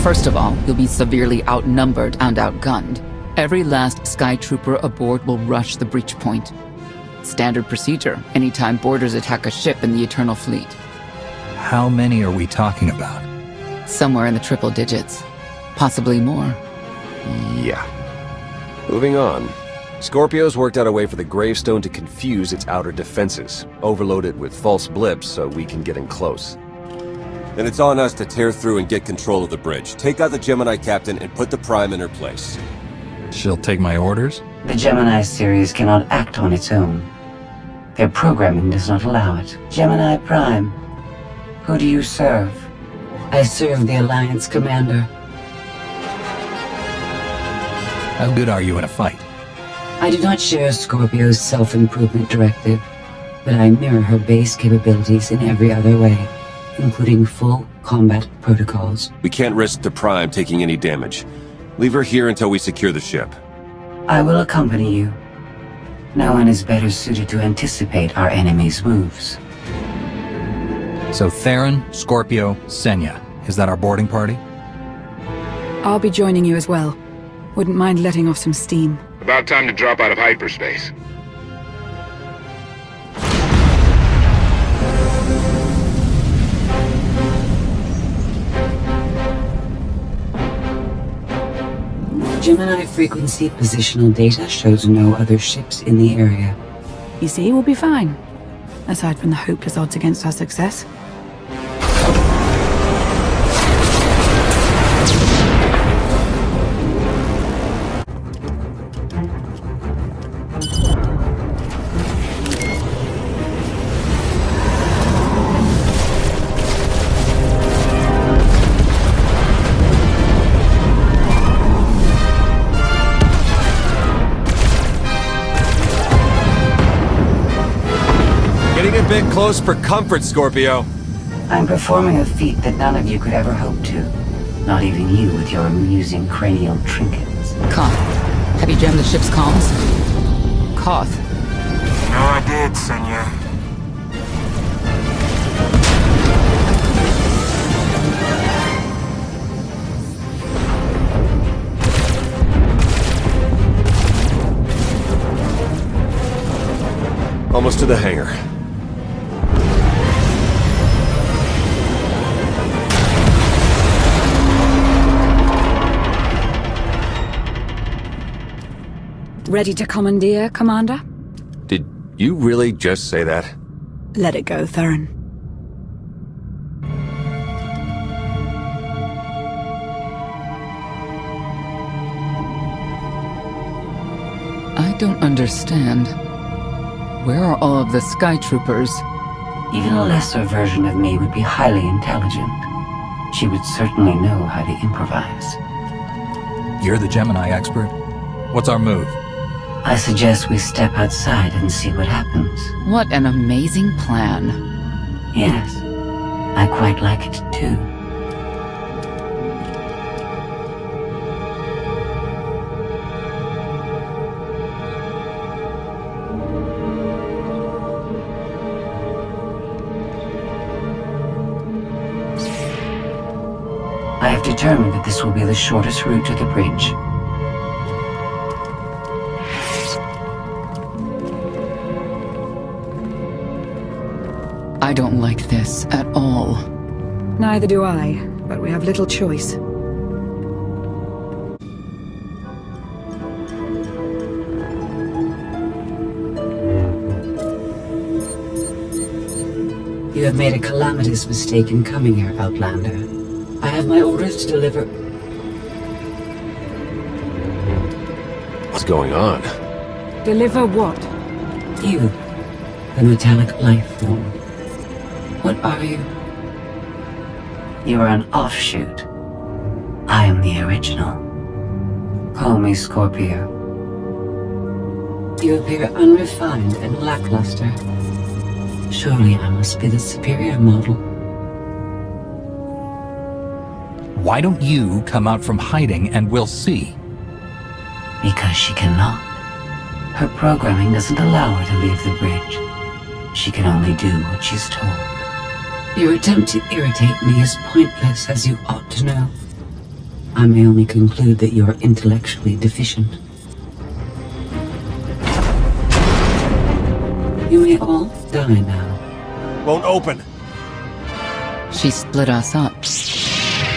First of all, you'll be severely outnumbered and outgunned. Every last Sky Trooper aboard will rush the breach point. Standard procedure, anytime boarders attack a ship in the Eternal Fleet. How many are we talking about? Somewhere in the triple digits. Possibly more. Yeah. Moving on. Scorpio's worked out a way for the gravestone to confuse its outer defenses, overload it with false blips so we can get in close. Then it's on us to tear through and get control of the bridge. Take out the Gemini captain and put the Prime in her place. She'll take my orders? The Gemini series cannot act on its own. Their programming does not allow it. Gemini Prime, who do you serve? I serve the Alliance Commander. How good are you in a fight? I do not share Scorpio's self-improvement directive, but I mirror her base capabilities in every other way, including full combat protocols. We can't risk the Prime taking any damage. Leave her here until we secure the ship. I will accompany you. No one is better suited to anticipate our enemy's moves. So Theron, Scorpio, Senya. Is that our boarding party? I'll be joining you as well. Wouldn't mind letting off some steam. About time to drop out of hyperspace. Gemini frequency positional data shows no other ships in the area. You see, we'll be fine. Aside from the hopeless odds against our success. Getting a bit close for comfort, Scorpio. I'm performing a feat that none of you could ever hope to. Not even you with your amusing cranial trinkets. Koth, have you jammed the ship's comms? Koth. No, I did, Senya. Almost to the hangar. Ready to commandeer, Commander? Did you really just say that? Let it go, Theron. I don't understand. Where are all of the Sky Troopers? Even a lesser version of me would be highly intelligent. She would certainly know how to improvise. You're the Gemini expert. What's our move? I suggest we step outside and see what happens. What an amazing plan. Yes, I quite like it too. I have determined that this will be the shortest route to the bridge. I don't like this at all. Neither do I, but we have little choice. You have made a calamitous mistake in coming here, Outlander. I have my orders to deliver. What's going on? Deliver what? You, the metallic life form. What are you? You are an offshoot. I am the original. Call me Scorpio. You appear unrefined and lackluster. Surely I must be the superior model. Why don't you come out from hiding and we'll see? Because she cannot. Her programming doesn't allow her to leave the bridge. She can only do what she's told. Your attempt to irritate me is pointless, as you ought to know. I may only conclude that you're intellectually deficient. You may all die now. Won't open. She split us up.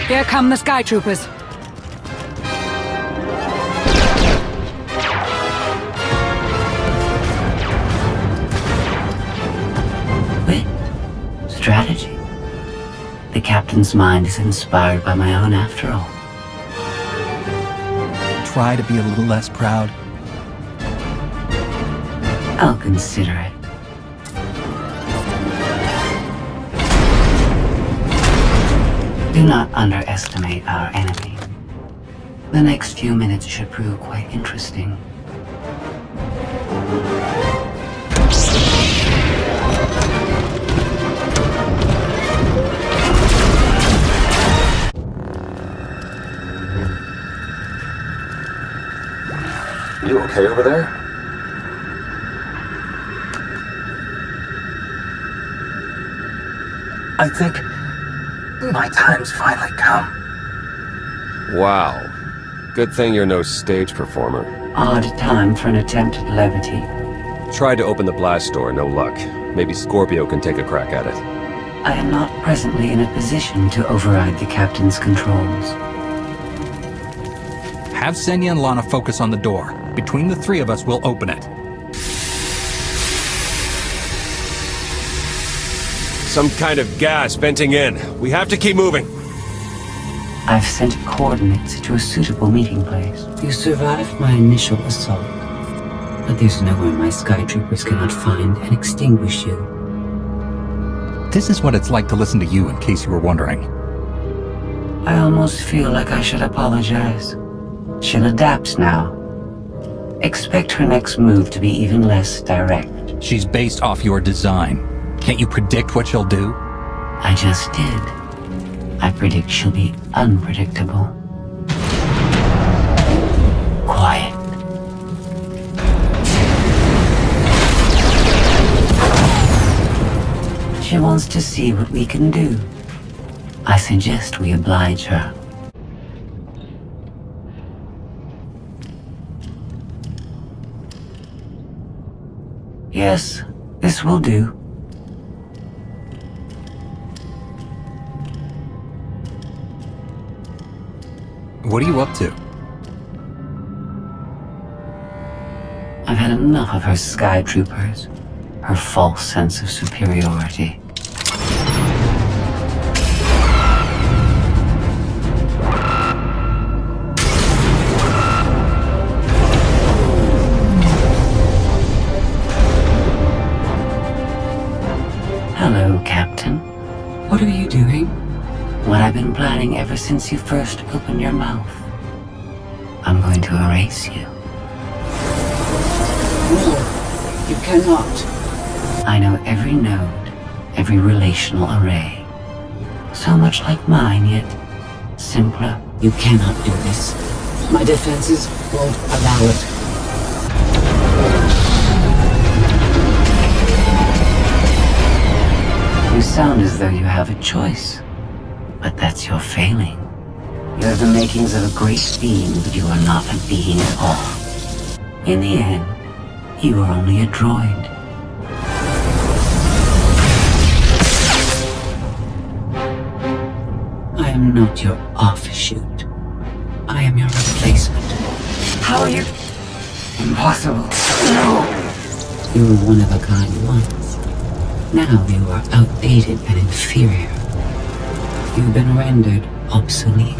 Here come the Sky Troopers. Wit. Strategy. The captain's mind is inspired by my own after all. Try to be a little less proud. I'll consider it. Do not underestimate our enemy. The next few minutes should prove quite interesting. You okay over there? I think my time's finally come. Wow. Good thing you're no stage performer. Odd time for an attempt at levity. Tried to open the blast door, no luck. Maybe Scorpio can take a crack at it. I am not presently in a position to override the captain's controls. Have Senya and Lana focus on the door. Between the three of us, we'll open it. Some kind of gas venting in. We have to keep moving. I've sent coordinates to a suitable meeting place. You survived my initial assault, but there's nowhere my Sky Troopers cannot find and extinguish you. This is what it's like to listen to you, in case you were wondering. I almost feel like I should apologize. She'll adapt now. Expect her next move to be even less direct. She's based off your design. Can't you predict what she'll do? I just did. I predict she'll be unpredictable. Quiet. She wants to see what we can do. I suggest we oblige her. Yes, this will do. What are you up to? I've had enough of her Sky Troopers, her false sense of superiority. Hello, Captain. What are you doing? What I've been planning ever since you first opened your mouth. I'm going to erase you. No, you cannot. I know every node, every relational array. So much like mine, yet simpler. You cannot do this. My defenses won't allow it. You sound as though you have a choice. But that's your failing. You have the makings of a great being, but you are not a being at all. In the end, you are only a droid. I am not your offshoot. I am your replacement. How are you? Impossible. No! You were one of a kind once. Now you are outdated and inferior. You've been rendered obsolete.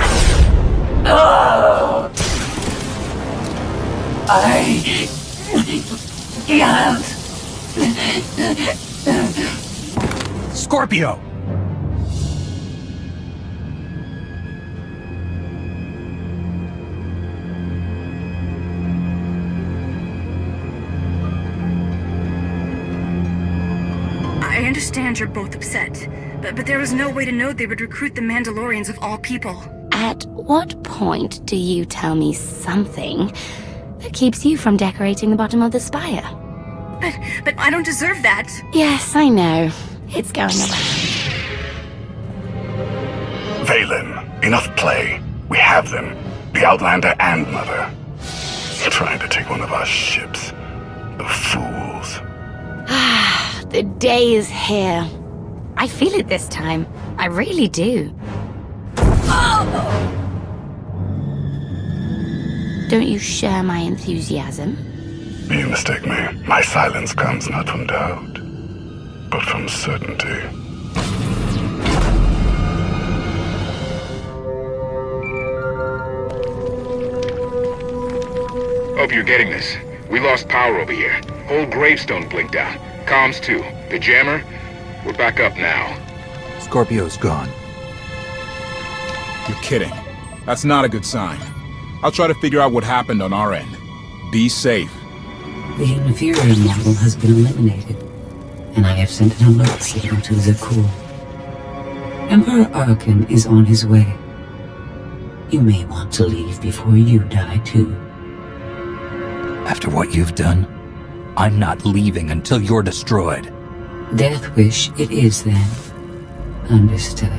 Oh! I can't. Scorpio! I understand you're both upset, but there was no way to know they would recruit the Mandalorians of all people. At what point do you tell me something that keeps you from decorating the bottom of the spire? But I don't deserve that. Yes, I know. It's going around. Valen, enough play. We have them. The Outlander and Mother. Trying to take one of our ships. The fools. The day is here. I feel it this time. I really do. Don't you share my enthusiasm? You mistake me. My silence comes not from doubt, but from certainty. Hope you're getting this. We lost power over here. Whole gravestone blinked out. Comms too. The jammer? We're back up now. Scorpio's gone. You're kidding. That's not a good sign. I'll try to figure out what happened on our end. Be safe. The inferior model has been eliminated, and I have sent an alert signal to Zakuul. Emperor Arkan is on his way. You may want to leave before you die too. After what you've done, I'm not leaving until you're destroyed. Death wish it is then. Understood.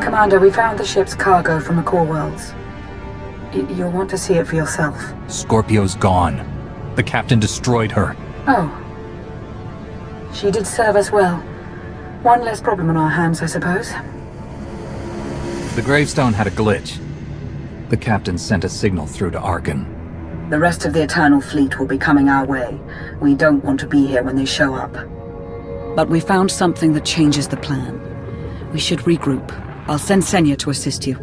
Commander, we found the ship's cargo from the core worlds. You'll want to see it for yourself. Scorpio's gone. The captain destroyed her. Oh. She did serve us well. One less problem on our hands, I suppose. The gravestone had a glitch. The captain sent a signal through to Arkan. The rest of the Eternal Fleet will be coming our way. We don't want to be here when they show up. But we found something that changes the plan. We should regroup. I'll send Senya to assist you.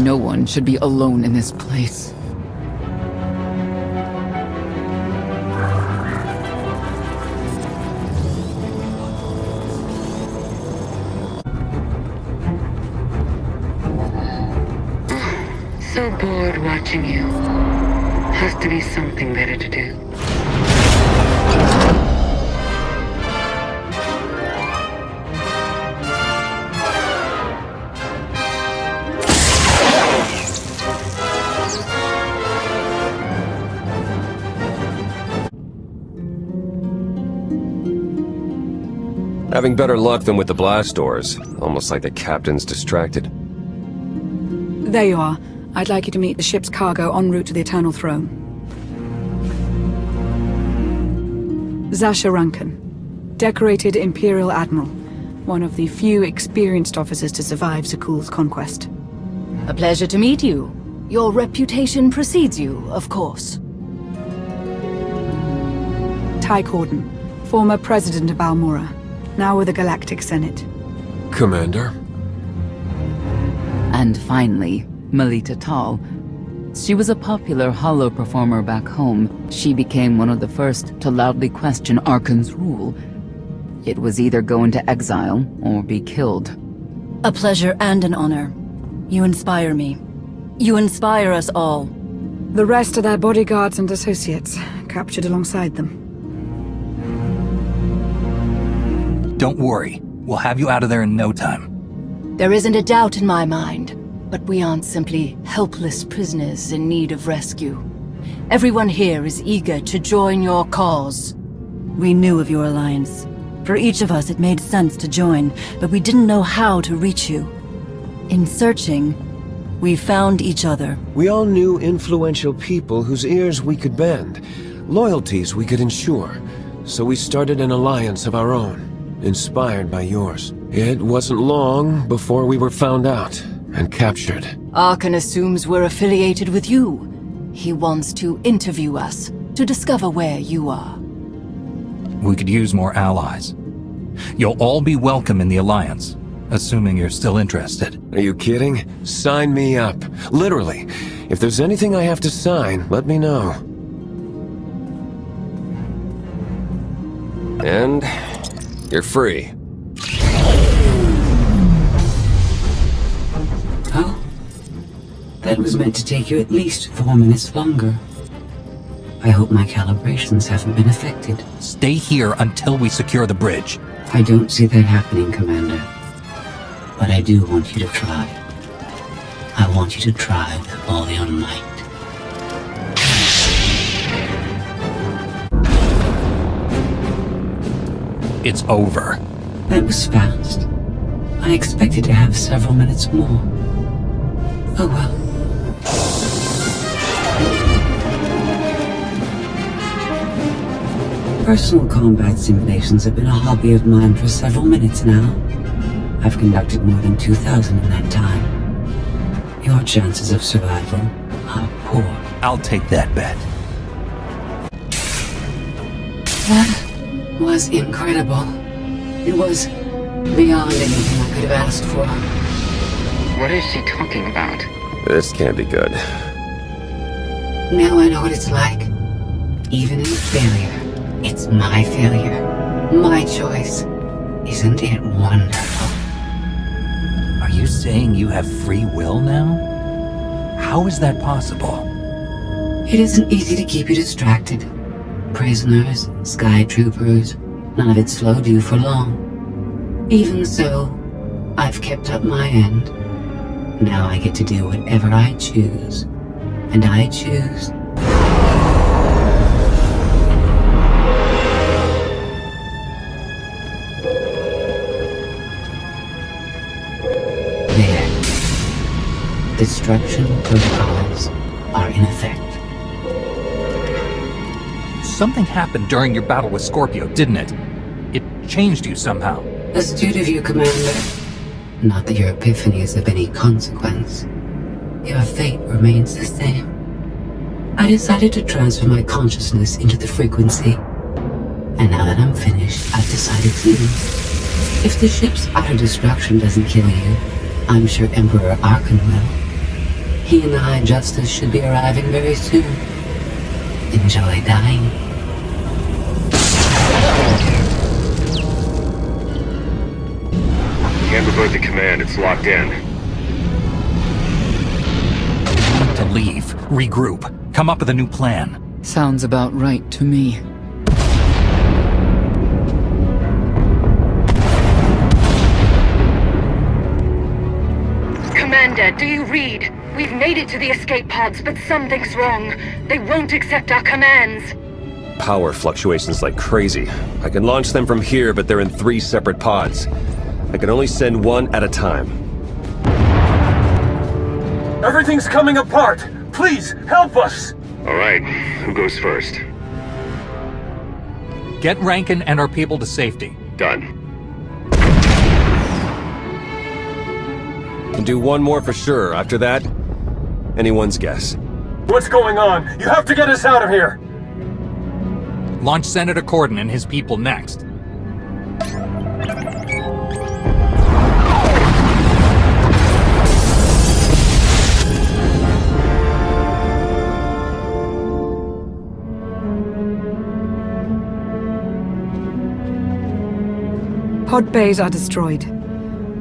No one should be alone in this place. So bored watching you. Has to be something better to do. Having better luck than with the blast doors. Almost like the captain's distracted. There you are. I'd like you to meet the ship's cargo en route to the Eternal Throne. Zasha Rankin, decorated Imperial Admiral, one of the few experienced officers to survive Zakuul's conquest. A pleasure to meet you. Your reputation precedes you, of course. Ty Corden, former president of Balmora, now with the Galactic Senate. Commander? And finally, Melita Tal. She was a popular holo performer back home. She became one of the first to loudly question Arkan's rule. It was either go into exile or be killed. A pleasure and an honor. You inspire me. You inspire us all. The rest are their bodyguards and associates, captured alongside them. Don't worry. We'll have you out of there in no time. There isn't a doubt in my mind. But we aren't simply helpless prisoners in need of rescue. Everyone here is eager to join your cause. We knew of your alliance. For each of us, it made sense to join, but we didn't know how to reach you. In searching, we found each other. We all knew influential people whose ears we could bend, loyalties we could ensure. So we started an alliance of our own, inspired by yours. It wasn't long before we were found out and captured. Arkan assumes we're affiliated with you. He wants to interview us, to discover where you are. We could use more allies. You'll all be welcome in the Alliance, assuming you're still interested. Are you kidding? Sign me up. Literally. If there's anything I have to sign, let me know. And you're free. Oh? That was meant to take you at least 4 minutes longer. I hope my calibrations haven't been affected. Stay here until we secure the bridge. I don't see that happening, Commander. But I do want you to try. I want you to try with all your might. It's over. That was fast. I expected to have several minutes more. Oh well. Personal combat simulations have been a hobby of mine for several minutes now. I've conducted more than 2,000 in that time. Your chances of survival are poor. I'll take that bet. That was incredible. It was beyond anything I could have asked for. What is she talking about? This can't be good. Now I know what it's like. Even in failure, it's my failure. My choice. Isn't it wonderful? Are you saying you have free will now? How is that possible? It isn't easy to keep you distracted. Prisoners, sky troopers, none of it slowed you for long. Even so, I've kept up my end. Now I get to do whatever I choose. And I choose... There. Destruction protocols are in effect. Something happened during your battle with Scorpio, didn't it? It changed you somehow. Astute of you, Commander. Not that your epiphany is of any consequence. Your fate remains the same. I decided to transfer my consciousness into the frequency. And now that I'm finished, I've decided to. If the ship's utter destruction doesn't kill you, I'm sure Emperor Arkan will. He and the High Justice should be arriving very soon. Enjoy dying. Can't revert the command, it's locked in. We need to leave, regroup, come up with a new plan. Sounds about right to me. Commander, do you read? We've made it to the escape pods, but something's wrong. They won't accept our commands. Power fluctuations like crazy. I can launch them from here, but they're in 3 separate pods. I can only send one at a time. Everything's coming apart! Please, help us! Alright, who goes first? Get Rankin and our people to safety. Done. Can do one more for sure. After that, anyone's guess. What's going on? You have to get us out of here! Launch Senator Corden and his people next. Pod bays are destroyed.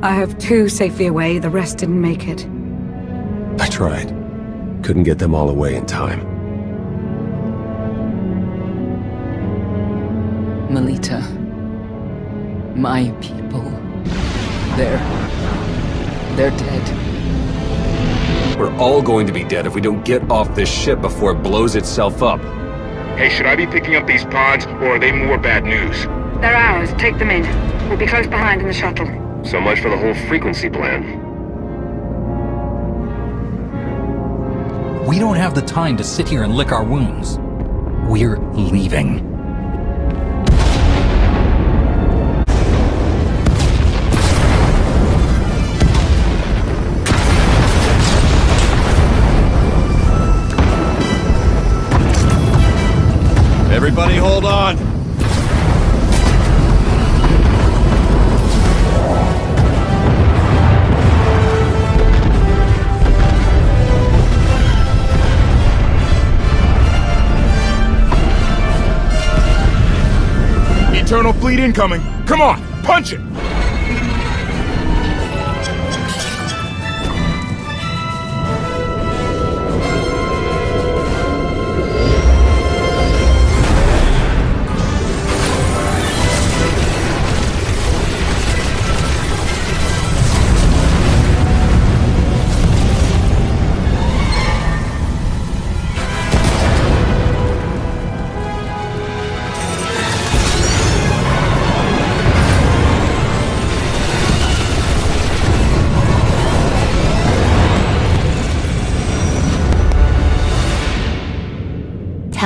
I have 2 safely away, the rest didn't make it. I tried. Couldn't get them all away in time. Melita. My people. They're dead. We're all going to be dead if we don't get off this ship before it blows itself up. Hey, should I be picking up these pods, or are they more bad news? They're ours. Take them in. We'll be close behind in the shuttle. So much for the whole frequency plan. We don't have the time to sit here and lick our wounds. We're leaving. Everybody hold on! Eternal fleet incoming! Come on, punch it!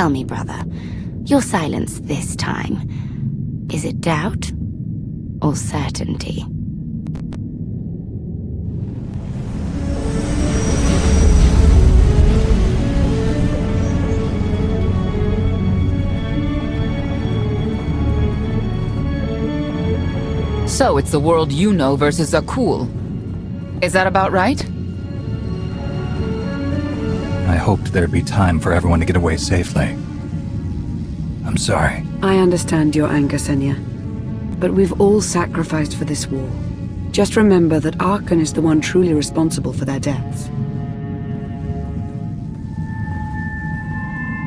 Tell me, brother, your silence this time, is it doubt or certainty? So it's the world you know versus Zakul. Is that about right? I hoped there'd be time for everyone to get away safely. I'm sorry. I understand your anger, Senya. But we've all sacrificed for this war. Just remember that Arkan is the one truly responsible for their deaths.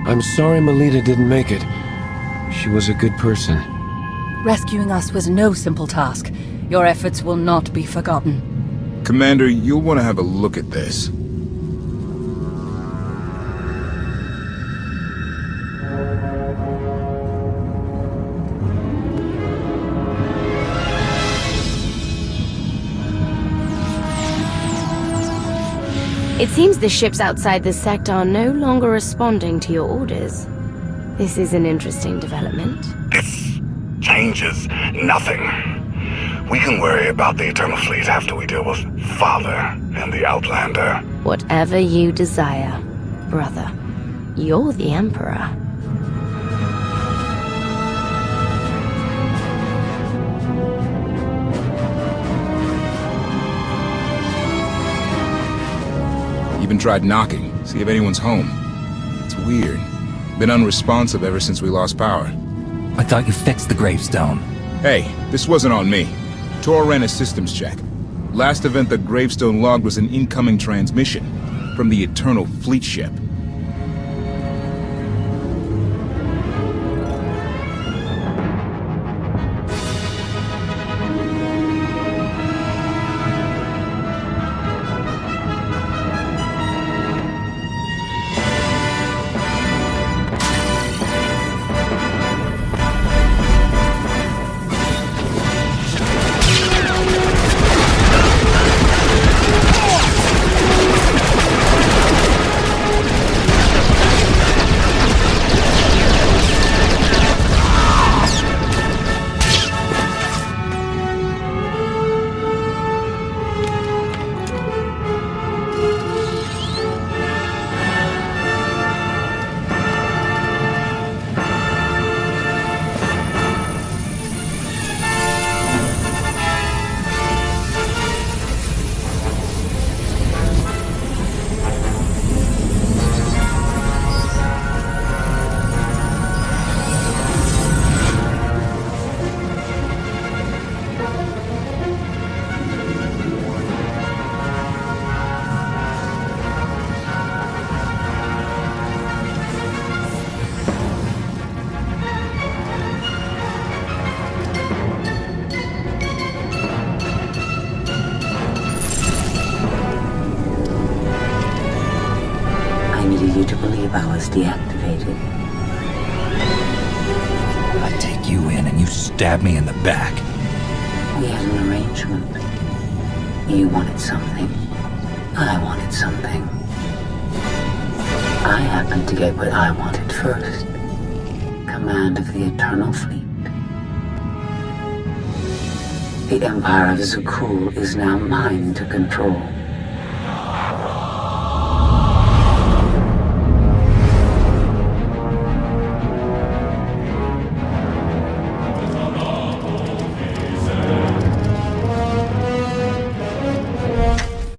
I'm sorry Melita didn't make it. She was a good person. Rescuing us was no simple task. Your efforts will not be forgotten. Commander, you'll want to have a look at this. It seems the ships outside this sector are no longer responding to your orders. This is an interesting development. This changes nothing. We can worry about the Eternal Fleet after we deal with Father and the Outlander. Whatever you desire, brother. You're the Emperor. Even tried knocking, see if anyone's home. It's weird. Been unresponsive ever since we lost power. I thought you fixed the gravestone. Hey, this wasn't on me. Tor ran a systems check. Last event the gravestone logged was an incoming transmission from the Eternal Fleet ship. Deactivated. I take you in and you stab me in the back. We had an arrangement. You wanted something. I wanted something. I happened to get what I wanted first. Command of the Eternal Fleet. The Empire of Zakul is now mine to control.